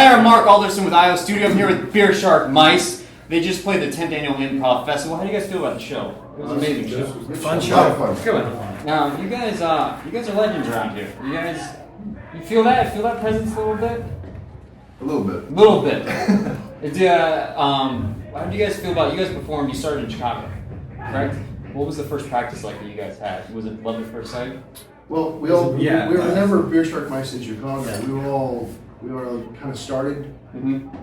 Hi, I'm Mark Alderson with IO Studio. I'm here with Beer Shark Mice. They just played the 10th annual improv festival. How do you guys feel about the show? It was an amazing show. Fun show. Good. Now, you guys are legends around here. You feel that? Feel that presence a little bit? A little bit. A little bit. How do you guys feel about? You guys performed. You started in Chicago, correct? What was the first practice like that you guys had? Was it love at first sight? Well, we were never Beer Shark Mice in Chicago. We were kind of started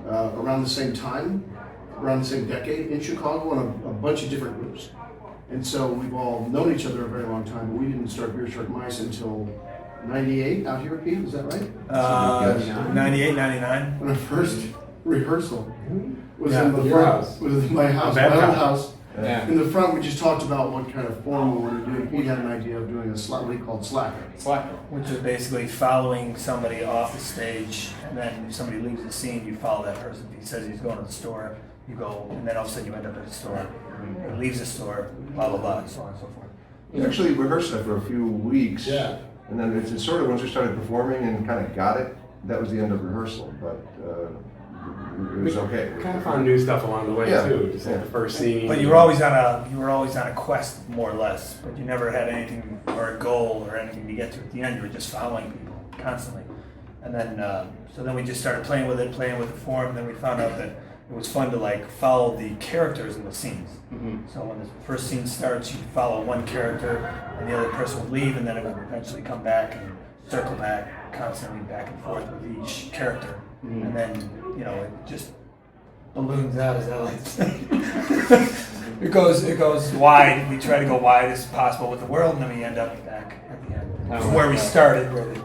around the same time, around the same decade in Chicago in a bunch of different groups. And so we've all known each other a very long time, but we didn't start Beer Shark Mice until 98 out here, Pete, is that right? 98, 99. When our first rehearsal was in the front, was in my house, my old house. Yeah. In the front, we just talked about what kind of form we wanted to do. Pete had an idea of doing what he called slacker. Which is basically following somebody off the stage, and then if somebody leaves the scene, you follow that person. If he says he's going to the store, you go, and then all of a sudden you end up at the store. He leaves the store, blah, blah, blah, and so on and so forth. We actually rehearsed that for a few weeks. Yeah. And then it's sort of once we started performing and kind of got it, that was the end of rehearsal. But it was okay. We kind of found new stuff along the way too. Just like the first scene. But you were always on a quest, more or less. But you never had anything or a goal or anything to get to. At the end, you were just following people constantly. And then, so then we just started playing with the form. And then we found out that it was fun to like follow the characters in the scenes. Mm-hmm. So when the first scene starts, you follow one character, and the other person would leave, and then it would eventually come back and circle back constantly back and forth with each character. Mm-hmm. And then, it just balloons out, as I like to say. It goes wide. We try to go wide as possible with the world, and then we end up back at the end. Where we started, really.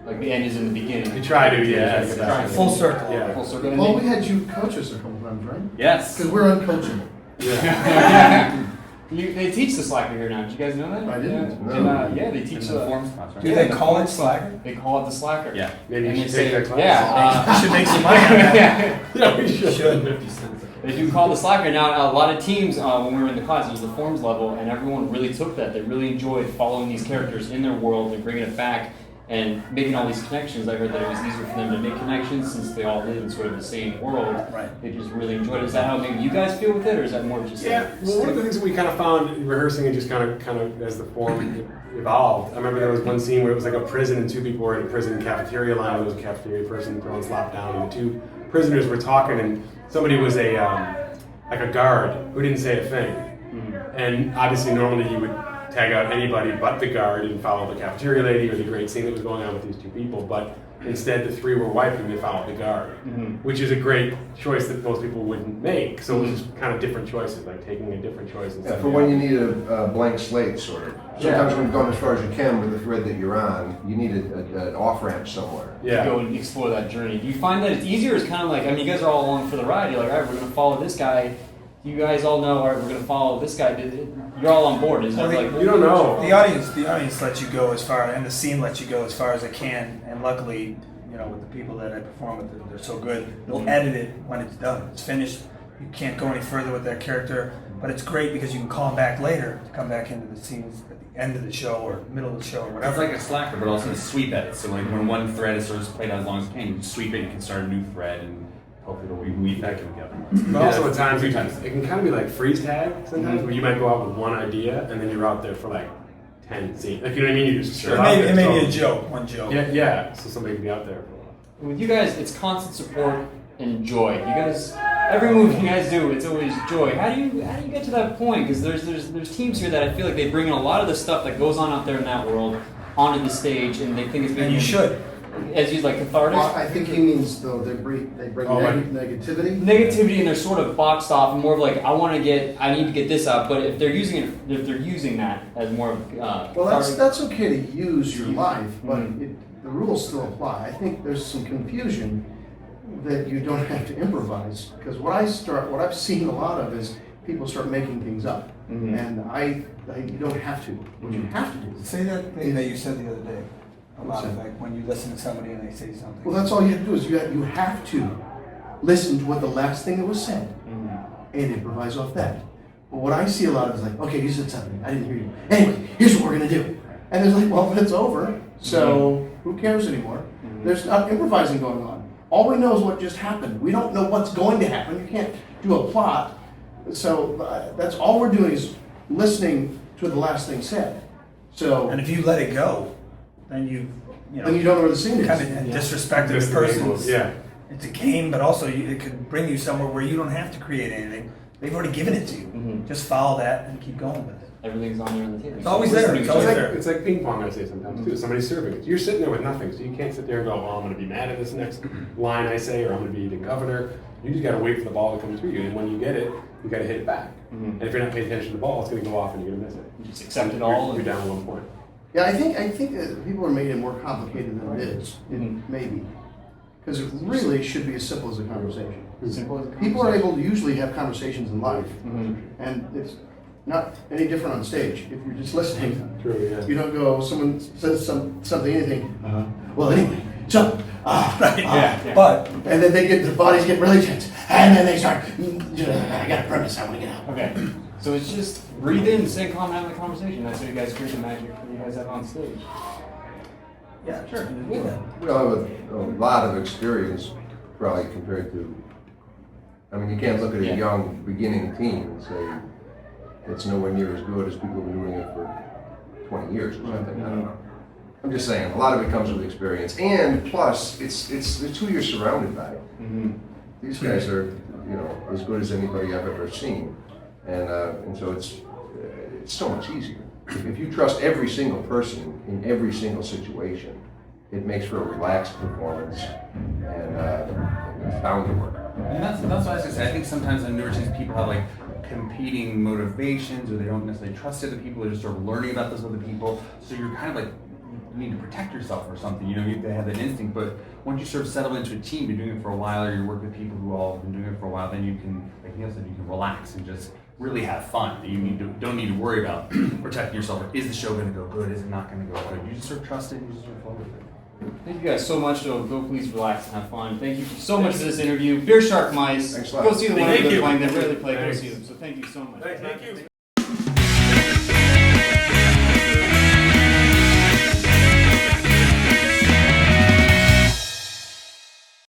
Like the end is in the beginning. We try to, yeah. Full circle. Yeah. Full circle. Well, we had you coach us a couple times, right? Yes. Because we're uncoachable. Yeah. They teach the slacker here now. Did you guys know that? I didn't. Yeah, they teach the forms class. Right? Do they call it slacker? They call it the slacker. Yeah. Maybe and you should take that class. Yeah. We should make some money on that. Yeah, we should. 50 cents. They do call the slacker. Now, a lot of teams, when we were in the class, it was the forms level, and everyone really took that. They really enjoyed following these characters in their world and bringing it back and making all these connections. I heard that it was easier for them to make connections since they all live in sort of the same world. Right. They just really enjoyed it. Is that how maybe you guys feel with it, or is that more just Well, one of the things that we kind of found rehearsing and just kind of as the form evolved. I remember there was one scene where it was like a prison and two people were in a prison cafeteria line. There was a cafeteria person throwing slop down, and the two prisoners were talking, and somebody was a guard who didn't say a thing. Mm-hmm. And obviously normally he would tag out anybody but the guard and follow the cafeteria lady or the great scene that was going on with these two people, but instead the three were wiping, they followed the guard, which is a great choice that most people wouldn't make. So it was just kind of different choices, like taking a different choice. Yeah, for when you need a blank slate, sort of. Sometimes when you've gone as far as you can with the thread that you're on, you need an off-ramp somewhere. To go and explore that journey. Do you find that it's easier? It's kind of like, you guys are all along for the ride. You're like, all right, we're going to follow this guy. You guys all know, all right, we're going to follow this guy. You're all on board. Is that like you don't know? The audience lets you go as far, and the scene lets you go as far as it can. And luckily, with the people that I perform with, they're so good. They'll edit it when it's done. It's finished. You can't go any further with that character, but it's great because you can call them back later to come back into the scenes at the end of the show or middle of the show or whatever. It's like a slacker, but also a sweep edit. So like when one thread is sort of played out as long as it can, you can sweep it, you can start a new thread, and hopefully it'll weave back together. But also at times it can kind of be like freeze tag sometimes, where you might go out with one idea and then you're out there for like 10 scenes. Like, you know what I mean? You just it may be a joke, one joke. Yeah. So somebody can be out there for a while. With you guys, it's constant support and joy. You guys, every move you guys do, it's always joy. How do you get to that point? Because there's teams here that I feel like they bring in a lot of the stuff that goes on out there in that world onto the stage, and they think it's being. And you should. As you like cathartic. Well, I think he means though they bring negativity. Negativity, and they're sort of boxed off, and more of like I need to get this out. But if they're using that as more of well, that's okay to use your life, but the rules still apply. I think there's some confusion that you don't have to improvise, because what I've seen a lot of is people start making things up, and you don't have to. What you have to do. Say that thing that you said the other day. A lot of like when you listen to somebody and they say something. Well, that's all you have to do is you have to listen to what the last thing that was said and improvise off that. But what I see a lot of is like, okay, you said something, I didn't hear you. Anyway, here's what we're gonna do. And there's like, well, it's over, so who cares anymore? There's not improvising going on. all we know is what just happened. We don't know what's going to happen. You can't do a plot. So that's all we're doing is listening to the last thing said. So And if you let it go, then you then you don't know where the scene is. kind of disrespected the person. Yeah. It's a game, but also it could bring you somewhere where you don't have to create anything. They've already given it to you. Mhm. Just follow that and keep going with it. Everything's on there on the table. It's always there. It's always there. It's like ping pong, I say sometimes too. Somebody's serving it. You're sitting there with nothing, so you can't sit there and go, well, I'm going to be mad at this next line I say, or I'm going to be the governor. You just got to wait for the ball to come through you, and when you get it, you got to hit it back. And if you're not paying attention to the ball, it's going to go off and you're going to miss it. You just accept it all. You're down 1 point. Yeah, I think that people are making it more complicated than it is. Maybe. Because it really should be as simple as a conversation. Simple as a People are able to usually have conversations in life, Mhm. and it's not any different on stage. If you're just listening, True, yeah. you don't go, someone says something, anything, well, anyway, so, Yeah. But and then their bodies get really tense, and then they start, I got a premise, I want to get out. Okay. So it's just breathe in, stay calm, have a conversation. That's how you guys create the magic that you guys have on stage. yeah, sure. We all have a lot of experience, probably compared to, I mean, you can't look at Yeah. a young beginning team and say it's nowhere near as good as people who've been doing it for 20 years or something. I don't know. I'm just saying, a lot of it comes with experience, and plus, it's who you're surrounded by. These guys are, as good as anybody I've ever seen, and so it's so much easier. If you trust every single person in every single situation, it makes for a relaxed performance, and it's bound to work. And that's what I was gonna say. I think sometimes on newer teams, people have like competing motivations, or they don't necessarily trust other people. They're just sort of learning about those other people. So you're kind of like, you need to protect yourself or something. They have that instinct. But once you sort of settle into a team, you're doing it for a while, or you work with people who all have been doing it for a while, then you can, like Neil said, you can relax and just really have fun. You don't need to worry about protecting yourself. Or is the show going to go good? Is it not going to go good? You just sort of trust it. And you just sort of flow with it. Thank you guys so much. So go please relax and have fun. Thank you so much for this interview. Beer Shark Mice. Thanks a lot. Go see the one Thank they're you. playing. They rarely play. Go Thanks. see them. So thank you so much. Thank you.